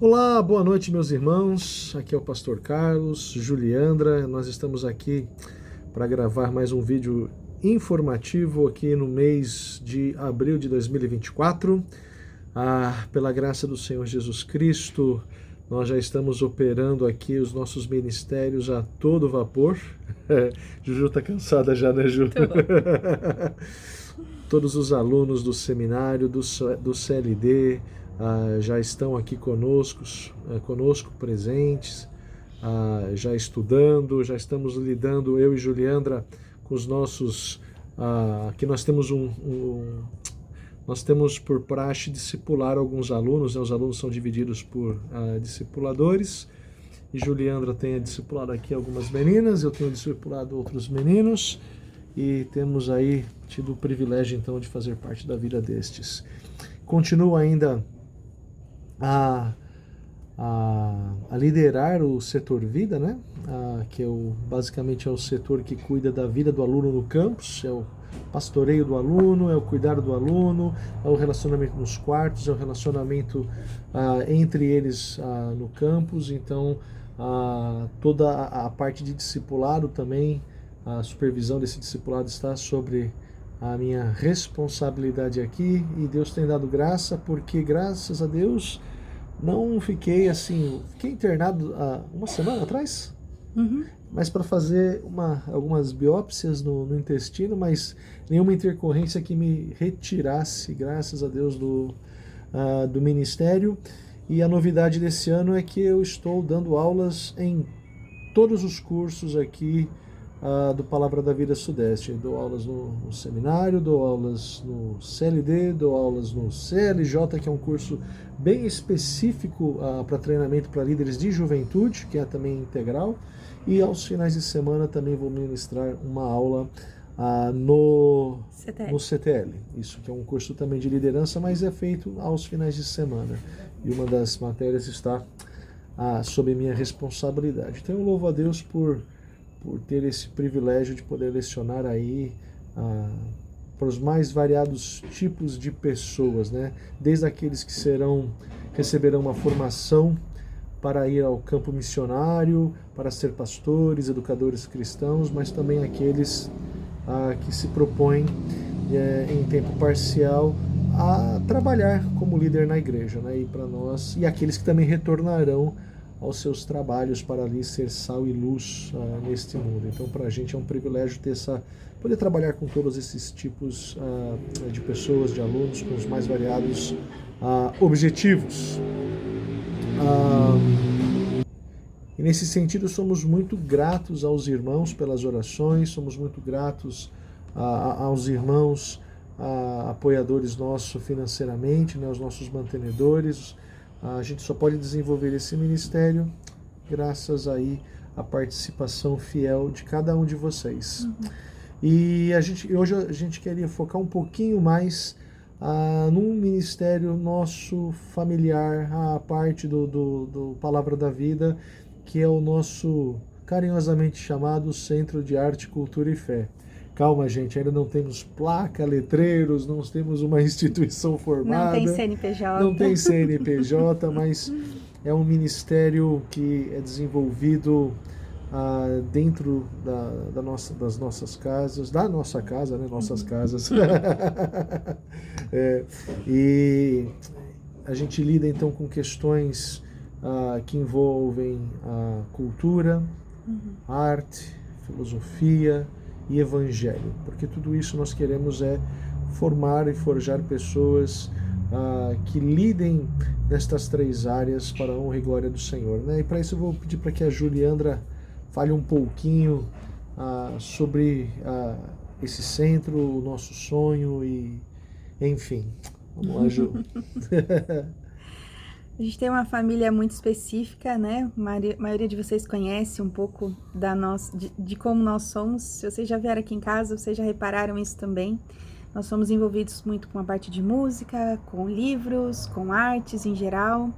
Olá, boa noite, meus irmãos. Aqui é o Pastor Carlos, Juliandra. Nós estamos aqui para gravar mais um vídeo informativo aqui no mês de abril de 2024. Pela graça do Senhor Jesus Cristo, nós já estamos operando aqui os nossos ministérios a todo vapor. Juju tá cansada já, né, Ju? Todos os alunos do seminário, do CLD, já estão aqui conosco presentes, já estudando, já estamos lidando, eu e Juliandra, com os nossos... aqui nós temos nós temos por praxe discipular alguns alunos, né? Os alunos são divididos por discipuladores, e Juliandra tem discipulado aqui algumas meninas, eu tenho discipulado outros meninos, e temos aí tido o privilégio então de fazer parte da vida destes. Continuo ainda a liderar o setor vida, né? Que basicamente é o setor que cuida da vida do aluno no campus, é o pastoreio do aluno, é o cuidar do aluno, é o relacionamento nos quartos, é o relacionamento entre eles no campus. Então toda a parte de discipulado também, a supervisão desse discipulado está sobre a minha responsabilidade aqui, e Deus tem dado graça, porque graças a Deus não fiquei internado uma semana atrás, mas para fazer algumas biópsias no intestino, mas nenhuma intercorrência que me retirasse, graças a Deus, do ministério. E a novidade desse ano é que eu estou dando aulas em todos os cursos aqui do Palavra da Vida Sudeste. Dou aulas no seminário, dou aulas no CLD, dou aulas no CLJ, que é um curso bem específico para treinamento para líderes de juventude, que é também integral, e aos finais de semana também vou ministrar uma aula no CTL, isso que é um curso também de liderança, mas é feito aos finais de semana, e uma das matérias está sob minha responsabilidade. Então eu louvo a Deus por ter esse privilégio de poder lecionar aí para os mais variados tipos de pessoas, né? Desde aqueles que receberão uma formação para ir ao campo missionário, para ser pastores, educadores cristãos, mas também aqueles que se propõem em tempo parcial a trabalhar como líder na igreja, né? E para nós, e aqueles que também retornarão aos seus trabalhos para ali ser sal e luz neste mundo. Então, para a gente é um privilégio poder trabalhar com todos esses tipos de pessoas, de alunos, com os mais variados objetivos. E nesse sentido, somos muito gratos aos irmãos pelas orações, somos muito gratos aos irmãos apoiadores nossos financeiramente, né, os nossos mantenedores. A gente só pode desenvolver esse ministério graças aí à participação fiel de cada um de vocês. E hoje a gente queria focar um pouquinho mais num ministério nosso familiar, a parte do Palavra da Vida, que é o nosso carinhosamente chamado Centro de Arte, Cultura e Fé. Calma, gente, ainda não temos placa, letreiros, não temos uma instituição formada. Não tem CNPJ. Não tem CNPJ, mas é um ministério que é desenvolvido dentro das nossas casas, da nossa casa, né? Nossas casas. E a gente lida então com questões que envolvem cultura, arte, filosofia e evangelho, porque tudo isso nós queremos formar e forjar pessoas que lidem nestas três áreas para a honra e glória do Senhor, né? E para isso eu vou pedir para que a Juliandra fale um pouquinho sobre esse centro, o nosso sonho e enfim. Vamos lá, Ju. A gente tem uma família muito específica, né? A maioria de vocês conhece um pouco de como nós somos. Se vocês já vieram aqui em casa, vocês já repararam isso também. Nós somos envolvidos muito com a parte de música, com livros, com artes em geral.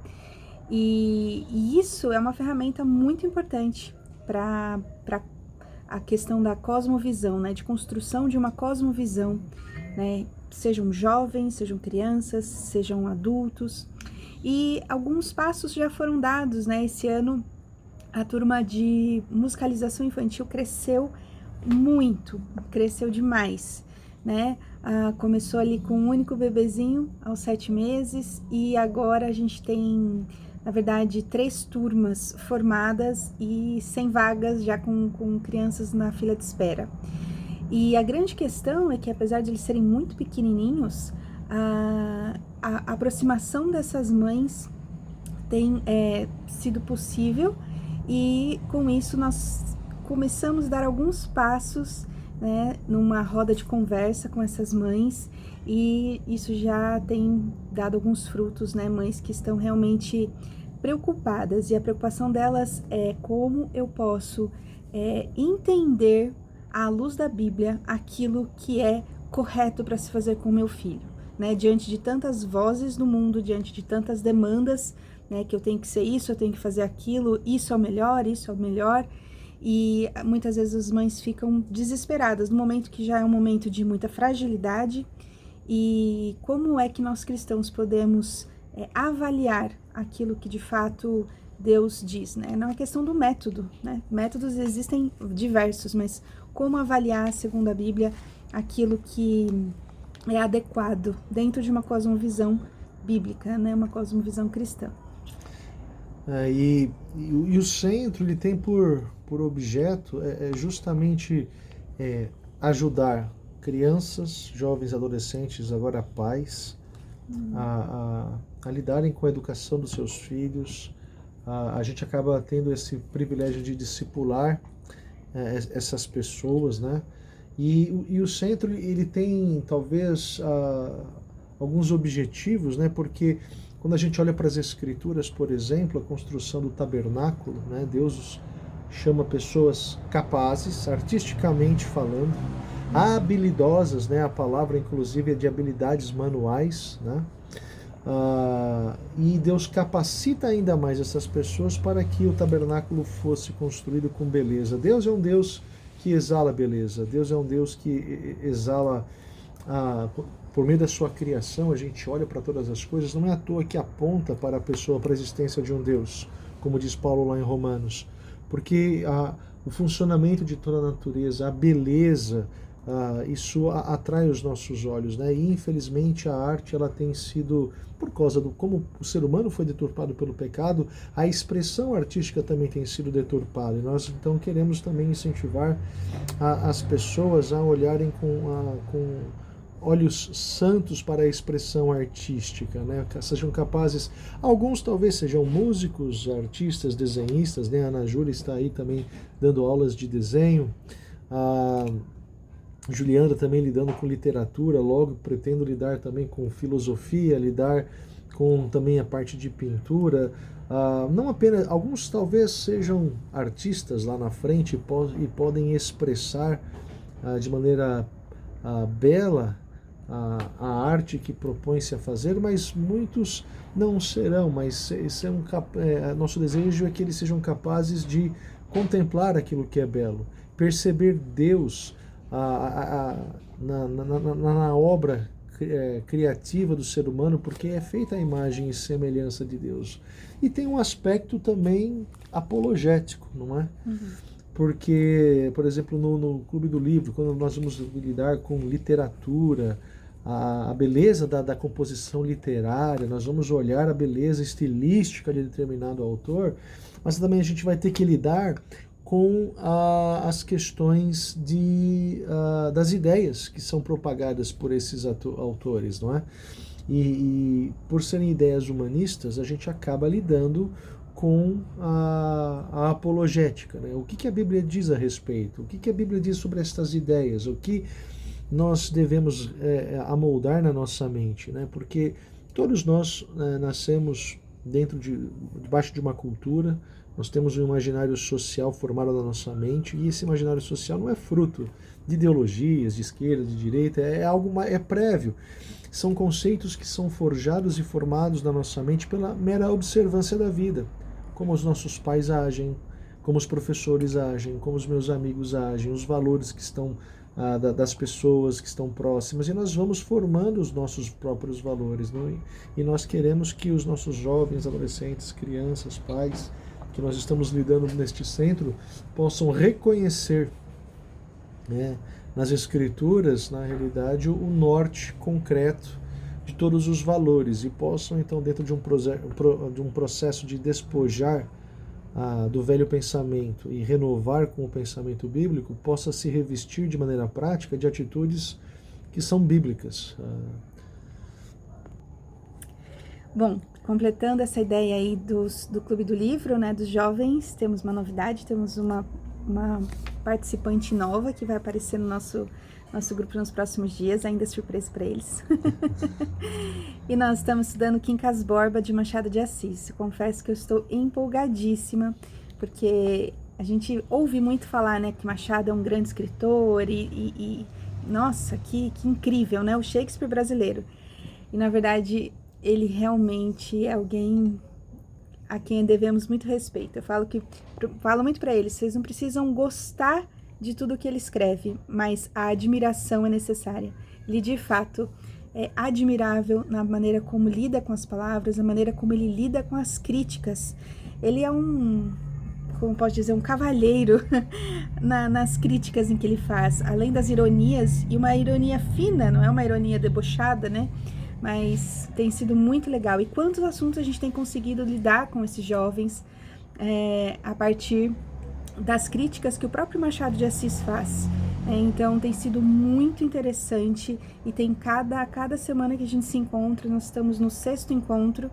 E isso é uma ferramenta muito importante para a questão da cosmovisão, né? De construção de uma cosmovisão, né? Sejam jovens, sejam crianças, sejam adultos. E alguns passos já foram dados, né? Esse ano a turma de musicalização infantil cresceu muito, cresceu demais, né? Começou ali com um único bebezinho aos 7 meses e agora a gente tem, na verdade, 3 turmas formadas e 100 vagas já com crianças na fila de espera. E a grande questão é que, apesar de eles serem muito pequenininhos, a aproximação dessas mães tem sido possível e com isso nós começamos a dar alguns passos, né, numa roda de conversa com essas mães e isso já tem dado alguns frutos, né, mães que estão realmente preocupadas e a preocupação delas é como eu posso entender à luz da Bíblia aquilo que é correto para se fazer com o meu filho, né, diante de tantas vozes do mundo, diante de tantas demandas, né, que eu tenho que ser isso, eu tenho que fazer aquilo, isso é o melhor, e muitas vezes as mães ficam desesperadas no momento que já é um momento de muita fragilidade. E como é que nós cristãos podemos avaliar aquilo que de fato Deus diz, né? Não é questão do método, né? Métodos existem diversos, mas como avaliar, segundo a Bíblia, aquilo que é adequado dentro de uma cosmovisão bíblica, né? Uma cosmovisão cristã. E o centro ele tem por objeto justamente ajudar crianças, jovens, adolescentes, agora pais, a lidarem com a educação dos seus filhos. A gente acaba tendo esse privilégio de discipular essas pessoas, né? E o centro ele tem talvez alguns objetivos, né? Porque quando a gente olha para as Escrituras, por exemplo, a construção do tabernáculo, né? Deus chama pessoas capazes, artisticamente falando, habilidosas, né? A palavra, inclusive, é de habilidades manuais, né? E Deus capacita ainda mais essas pessoas para que o tabernáculo fosse construído com beleza. Deus é um Deus que exala beleza. Deus é um Deus que exala por meio da sua criação. A gente olha para todas as coisas, não é à toa que aponta para a pessoa, para a existência de um Deus, como diz Paulo lá em Romanos, porque o funcionamento de toda a natureza, a beleza, isso atrai os nossos olhos, né? E infelizmente a arte ela tem sido, por causa do como o ser humano foi deturpado pelo pecado, a expressão artística também tem sido deturpada. E nós então queremos também incentivar as pessoas a olharem com olhos santos para a expressão artística, né? Sejam capazes, alguns talvez sejam músicos, artistas, desenhistas, né? A Ana Júlia está aí também dando aulas de desenho, Juliana também lidando com literatura, logo pretendo lidar também com filosofia, lidar com também a parte de pintura, não apenas, alguns talvez sejam artistas lá na frente e podem expressar de maneira bela a arte que propõe-se a fazer, mas muitos não serão, mas nosso desejo é que eles sejam capazes de contemplar aquilo que é belo, perceber Deus na obra criativa do ser humano, porque é feita a imagem e semelhança de Deus. E tem um aspecto também apologético, não é? Uhum. Porque, por exemplo, no Clube do Livro, quando nós vamos lidar com literatura, a beleza da composição literária, nós vamos olhar a beleza estilística de determinado autor, mas também a gente vai ter que lidar com as questões das ideias que são propagadas por esses autores, não é? E por serem ideias humanistas, a gente acaba lidando com a apologética, né? O que a Bíblia diz a respeito? O que a Bíblia diz sobre estas ideias? O que nós devemos amoldar na nossa mente, né? Porque todos nós nascemos debaixo de uma cultura, nós temos um imaginário social formado na nossa mente, e esse imaginário social não é fruto de ideologias de esquerda, de direita, é prévio. São conceitos que são forjados e formados na nossa mente pela mera observância da vida, como os nossos pais agem, como os professores agem, como os meus amigos agem, os valores que estão das pessoas que estão próximas, e nós vamos formando os nossos próprios valores, não? E nós queremos que os nossos jovens, adolescentes, crianças, pais, que nós estamos lidando neste centro, possam reconhecer, né, nas escrituras, na realidade, o norte concreto de todos os valores, e possam então, dentro de um processo de despojar do velho pensamento e renovar com o pensamento bíblico, possa se revestir de maneira prática de atitudes que são bíblicas. Bom, completando essa ideia aí do Clube do Livro, né, dos jovens, temos uma novidade, temos uma participante nova que vai aparecer no nosso grupo nos próximos dias, ainda surpresa para eles. E nós estamos estudando Quincas Borba, de Machado de Assis. Eu confesso que eu estou empolgadíssima, porque a gente ouve muito falar, né, que Machado é um grande escritor e nossa, que incrível, né, o Shakespeare brasileiro. E na verdade, ele realmente é alguém a quem devemos muito respeito. Eu falo muito para eles, vocês não precisam gostar de tudo que ele escreve, mas a admiração é necessária. Ele, de fato, é admirável na maneira como lida com as palavras, na maneira como ele lida com as críticas. Ele é como posso dizer, um cavalheiro nas críticas em que ele faz, além das ironias, e uma ironia fina, não é uma ironia debochada, né? Mas tem sido muito legal. E quantos assuntos a gente tem conseguido lidar com esses jovens a partir das críticas que o próprio Machado de Assis faz. Então tem sido muito interessante, e tem cada semana que a gente se encontra, nós estamos no 6º encontro,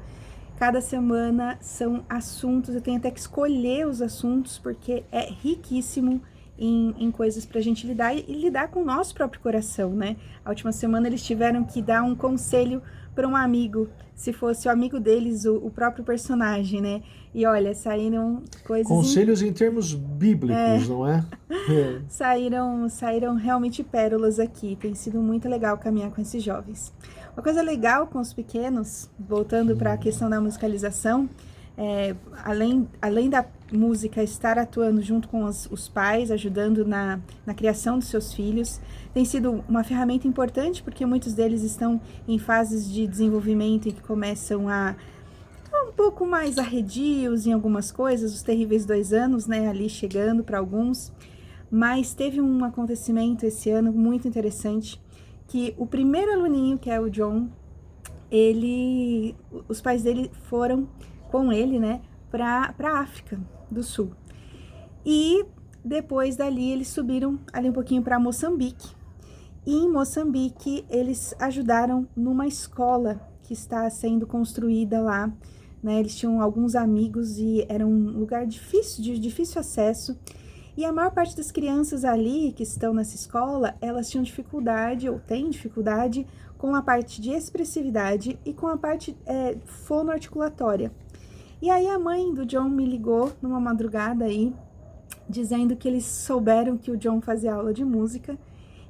cada semana são assuntos, eu tenho até que escolher os assuntos, porque é riquíssimo em coisas pra gente lidar e lidar com o nosso próprio coração, né? A última semana eles tiveram que dar um conselho para um amigo, se fosse o amigo deles, o próprio personagem, né? E olha, saíram coisas... Conselhos em termos bíblicos, não é? Saíram realmente pérolas aqui, tem sido muito legal caminhar com esses jovens. Uma coisa legal com os pequenos, voltando para a questão da musicalização, além da música estar atuando junto com os pais, ajudando na criação dos seus filhos, tem sido uma ferramenta importante, porque muitos deles estão em fases de desenvolvimento em que começam a um pouco mais arredios em algumas coisas, os terríveis 2 anos, né, ali chegando para alguns. Mas teve um acontecimento esse ano muito interessante, que o primeiro aluninho, que é o John, os pais dele foram com ele, né, para a África do Sul. E depois dali eles subiram ali um pouquinho para Moçambique. E em Moçambique eles ajudaram numa escola que está sendo construída lá, né? Eles tinham alguns amigos e era um lugar de difícil acesso. E a maior parte das crianças ali que estão nessa escola, elas tinham dificuldade ou têm dificuldade com a parte de expressividade e com a parte fonoarticulatória. E aí a mãe do John me ligou numa madrugada aí, dizendo que eles souberam que o John fazia aula de música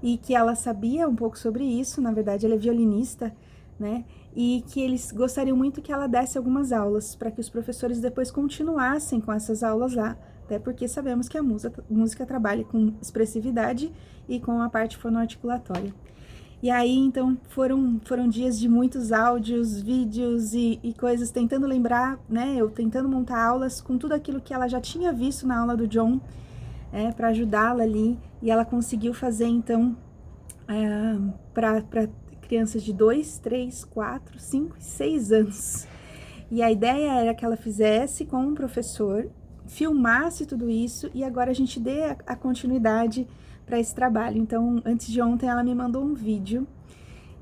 e que ela sabia um pouco sobre isso, na verdade ela é violinista, né? E que eles gostariam muito que ela desse algumas aulas, para que os professores depois continuassem com essas aulas lá, até porque sabemos que a música trabalha com expressividade e com a parte fonoarticulatória. E aí, então, foram dias de muitos áudios, vídeos e coisas, tentando lembrar, né, eu tentando montar aulas com tudo aquilo que ela já tinha visto na aula do John, para ajudá-la ali, e ela conseguiu fazer, então, para crianças de 2, 3, 4, 5 e 6 anos. E a ideia era que ela fizesse com um professor, filmasse tudo isso, e agora a gente dê a continuidade para esse trabalho. Então, antes de ontem, ela me mandou um vídeo,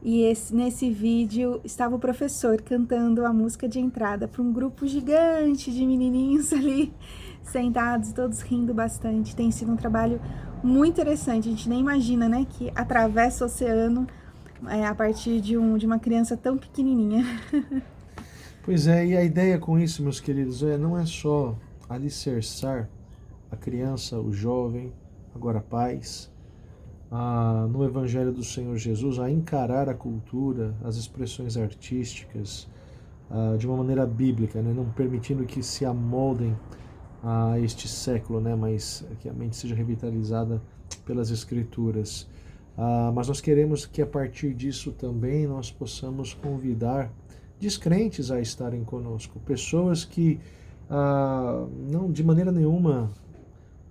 e nesse vídeo estava o professor cantando a música de entrada para um grupo gigante de menininhos ali, sentados, todos rindo bastante. Tem sido um trabalho muito interessante, a gente nem imagina, né, que atravessa o oceano a partir de uma criança tão pequenininha. Pois é, e a ideia com isso, meus queridos, não é só alicerçar a criança, o jovem, agora pais, no Evangelho do Senhor Jesus, a encarar a cultura, as expressões artísticas de uma maneira bíblica, né? Não permitindo que se amoldem a este século, né? Mas que a mente seja revitalizada pelas Escrituras. Mas nós queremos que a partir disso também nós possamos convidar descrentes a estarem conosco, pessoas que não de maneira nenhuma,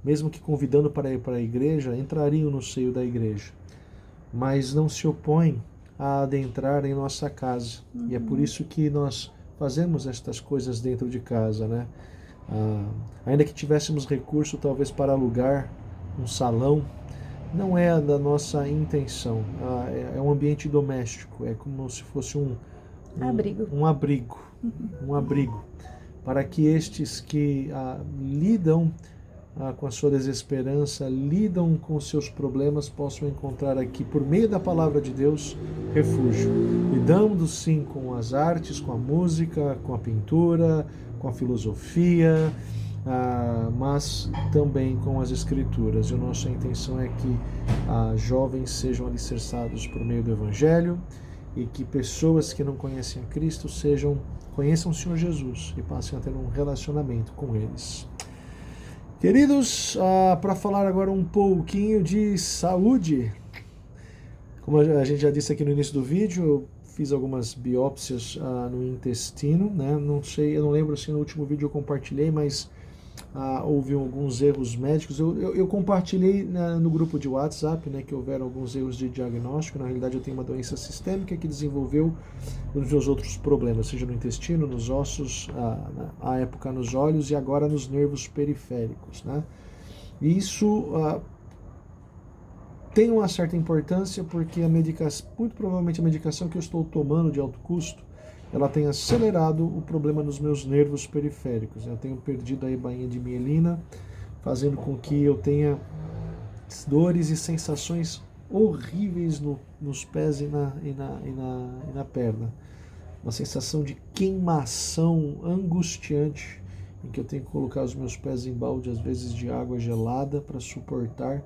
mesmo que convidando para ir para a igreja, entrariam no seio da igreja, mas não se opõem a adentrar em nossa casa. E é por isso que nós fazemos estas coisas dentro de casa, né? Ainda que tivéssemos recurso talvez para alugar um salão, não é da nossa intenção. É um ambiente doméstico, é como se fosse um abrigo, um abrigo, para que estes que lidam com a sua desesperança, lidam com os seus problemas, possam encontrar aqui, por meio da palavra de Deus, refúgio. Lidando sim com as artes, com a música, com a pintura, com a filosofia, mas também com as Escrituras. E a nossa intenção é que jovens sejam alicerçados por meio do Evangelho e que pessoas que não conhecem a Cristo conheçam o Senhor Jesus e passem a ter um relacionamento com eles. Queridos, para falar agora um pouquinho de saúde, como a gente já disse aqui no início do vídeo, eu fiz algumas biópsias no intestino, né? Eu não lembro se no último vídeo eu compartilhei, mas houve alguns erros médicos. Eu compartilhei no grupo de WhatsApp, né, que houveram alguns erros de diagnóstico. Na realidade, eu tenho uma doença sistêmica que desenvolveu os meus outros problemas, seja no intestino, nos ossos, à época nos olhos e agora nos nervos periféricos, né? E isso tem uma certa importância porque muito provavelmente a medicação que eu estou tomando de alto custo, ela tem acelerado o problema nos meus nervos periféricos. Eu tenho perdido a bainha de mielina, fazendo com que eu tenha dores e sensações horríveis nos pés e na perna. Uma sensação de queimação angustiante, em que eu tenho que colocar os meus pés em balde, às vezes de água gelada, para suportar.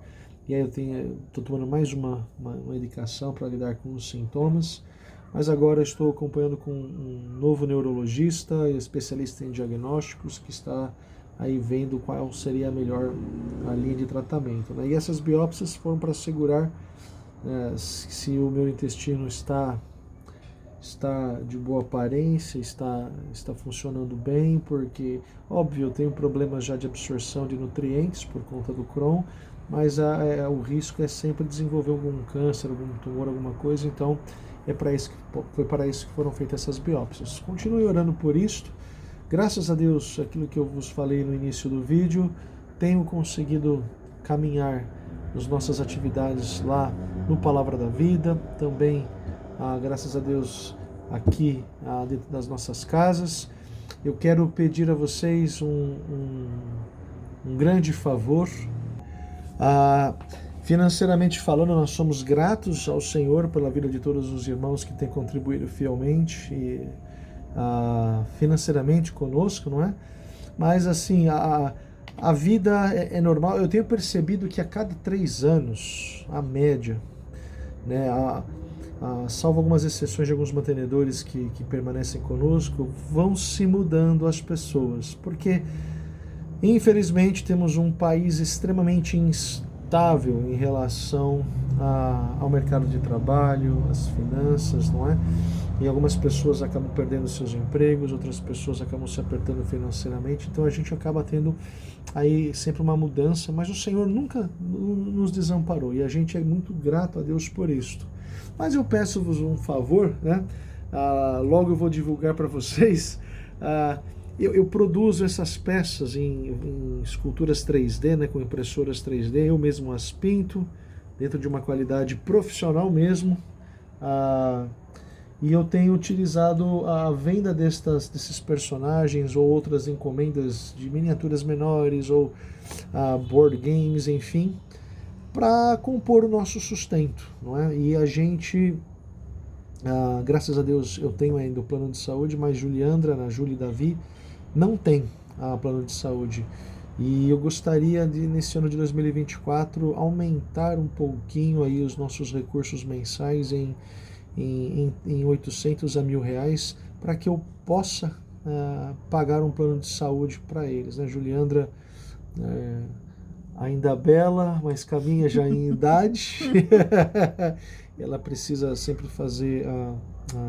E aí eu estou tomando mais uma medicação para lidar com os sintomas. Mas agora estou acompanhando com um novo neurologista, especialista em diagnósticos, que está aí vendo qual seria a melhor linha de tratamento, né? E essas biópsias foram para assegurar se o meu intestino está de boa aparência, está funcionando bem, porque, óbvio, eu tenho problemas já de absorção de nutrientes por conta do Crohn, mas o risco é sempre desenvolver algum câncer, algum tumor, alguma coisa, então foi para isso que foram feitas essas biópsias. Continue orando por isto. Graças a Deus, aquilo que eu vos falei no início do vídeo, tenho conseguido caminhar nas nossas atividades lá no Palavra da Vida, também, graças a Deus, aqui dentro das nossas casas. Eu quero pedir a vocês um grande favor. Financeiramente falando, nós somos gratos ao Senhor pela vida de todos os irmãos que têm contribuído fielmente financeiramente conosco, não é? Mas assim, a vida é normal. Eu tenho percebido que a cada 3 anos, a média, né, salvo algumas exceções de alguns mantenedores que permanecem conosco, vão se mudando as pessoas, porque infelizmente temos um país extremamente instável em relação ao mercado de trabalho, às finanças, não é? E algumas pessoas acabam perdendo seus empregos, outras pessoas acabam se apertando financeiramente, então a gente acaba tendo aí sempre uma mudança, mas o Senhor nunca nos desamparou e a gente é muito grato a Deus por isto. Mas eu peço-vos um favor, né? Logo eu vou divulgar para vocês. Eu produzo essas peças em esculturas 3D, né, com impressoras 3D, eu mesmo as pinto, dentro de uma qualidade profissional mesmo, e eu tenho utilizado a venda desses personagens ou outras encomendas de miniaturas menores ou board games, enfim, para compor o nosso sustento, não é? E a gente, graças a Deus, eu tenho ainda o plano de saúde, mas Juliandra, Ana Júlia e Davi não tem plano de saúde. E eu gostaria de, nesse ano de 2024, aumentar um pouquinho aí os nossos recursos mensais em 800 a 1.000 reais, para que eu possa pagar um plano de saúde para eles, né? Juliandra ainda bela, mas caminha já em idade. Ela precisa sempre fazer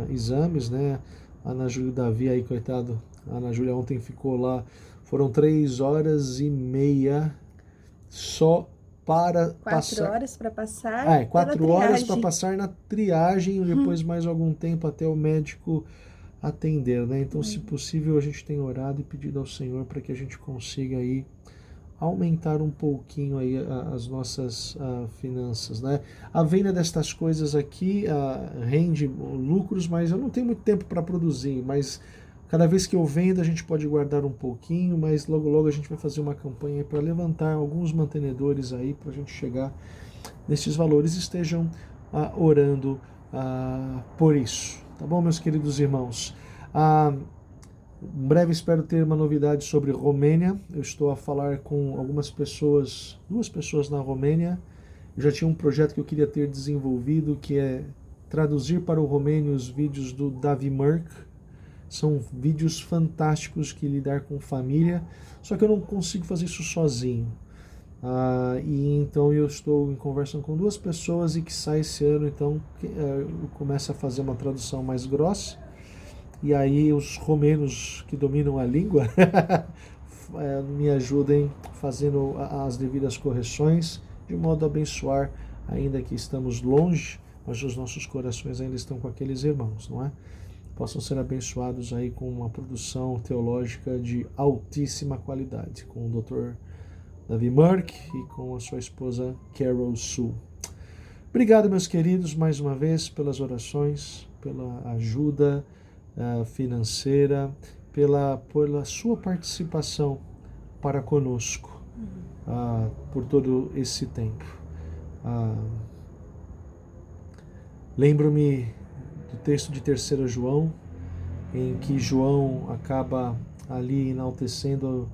exames, né? A Ana Júlia e o Davi aí, coitado. A Ana Júlia ontem ficou lá, foram 3h30 só para passar. 4 horas para passar. 4 horas para passar na triagem, depois mais algum tempo até o médico atender, né? Então, se possível, a gente tem orado e pedido ao Senhor para que a gente consiga aí aumentar um pouquinho aí as nossas finanças, né? A venda destas coisas aqui rende lucros, mas eu não tenho muito tempo para produzir, mas cada vez que eu vendo a gente pode guardar um pouquinho, mas logo logo a gente vai fazer uma campanha para levantar alguns mantenedores aí para a gente chegar nesses valores. Estejam orando por isso, tá bom, meus queridos irmãos? Em breve espero ter uma novidade sobre Romênia. Eu estou a falar com algumas pessoas, 2 pessoas na Romênia. Eu já tinha um projeto que eu queria ter desenvolvido, que é traduzir para o romênio os vídeos do Davi Merck. São vídeos fantásticos que lidar com família, só que eu não consigo fazer isso sozinho. E então eu estou em conversa com 2 pessoas e que sai esse ano, então eu começo a fazer uma tradução mais grossa. E aí os romenos que dominam a língua me ajudem fazendo as devidas correções, de modo a abençoar, ainda que estamos longe, mas os nossos corações ainda estão com aqueles irmãos, não é? Possam ser abençoados aí com uma produção teológica de altíssima qualidade, com o Dr. Davi Merck e com a sua esposa Carol Sue. Obrigado, meus queridos, mais uma vez pelas orações, pela ajuda financeira, pela sua participação para conosco por todo esse tempo. Lembro-me do texto de 3 João, em que João acaba ali enaltecendo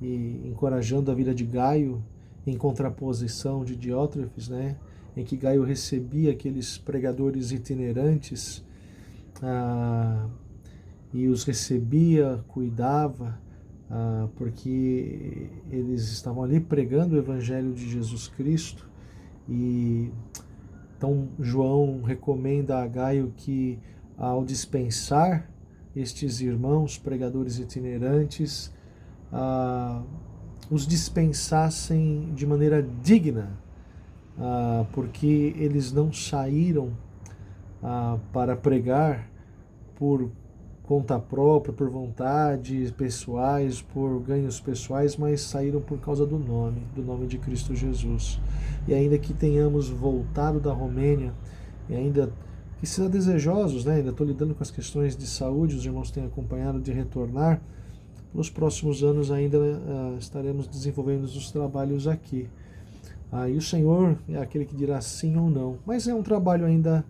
e encorajando a vida de Gaio, em contraposição de Diótrefes, né? Em que Gaio recebia aqueles pregadores itinerantes e os recebia, cuidava, porque eles estavam ali pregando o Evangelho de Jesus Cristo. E então João recomenda a Gaio que, ao dispensar estes irmãos pregadores itinerantes, os dispensassem de maneira digna, porque eles não saíram para pregar por conta própria, por vontades pessoais, por ganhos pessoais, mas saíram por causa do nome de Cristo Jesus. E ainda que tenhamos voltado da Romênia, e ainda que sejam desejosos, né? Ainda estou lidando com as questões de saúde, os irmãos têm acompanhado de retornar, nos próximos anos ainda estaremos desenvolvendo os trabalhos aqui. E o Senhor é aquele que dirá sim ou não, mas é um trabalho ainda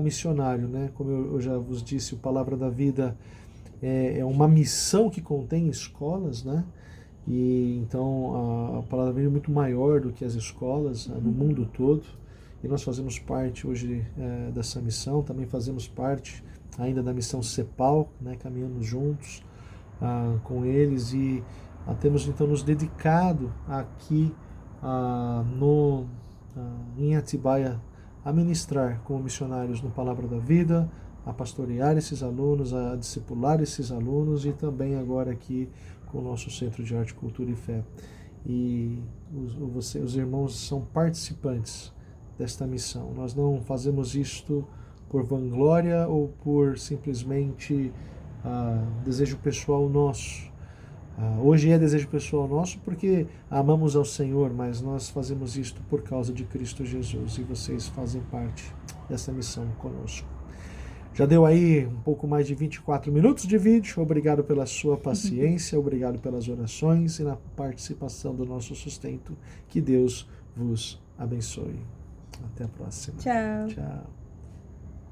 missionário, né? Como eu já vos disse, o Palavra da Vida é uma missão que contém escolas, né? E então a Palavra da Vida é muito maior do que as escolas no mundo todo, e nós fazemos parte hoje dessa missão. Também fazemos parte ainda da missão CEPAL, né? Caminhamos juntos com eles, e temos então nos dedicado aqui em Atibaia a ministrar como missionários no Palavra da Vida, a pastorear esses alunos, a discipular esses alunos, e também agora aqui com o nosso Centro de Arte, Cultura e Fé. E os irmãos são participantes desta missão. Nós não fazemos isto por vanglória ou por simplesmente desejo pessoal nosso. Hoje é desejo pessoal nosso porque amamos ao Senhor, mas nós fazemos isto por causa de Cristo Jesus, e vocês fazem parte dessa missão conosco. Já deu aí um pouco mais de 24 minutos de vídeo. Obrigado pela sua paciência, obrigado pelas orações e na participação do nosso sustento. Que Deus vos abençoe. Até a próxima. Tchau. Tchau.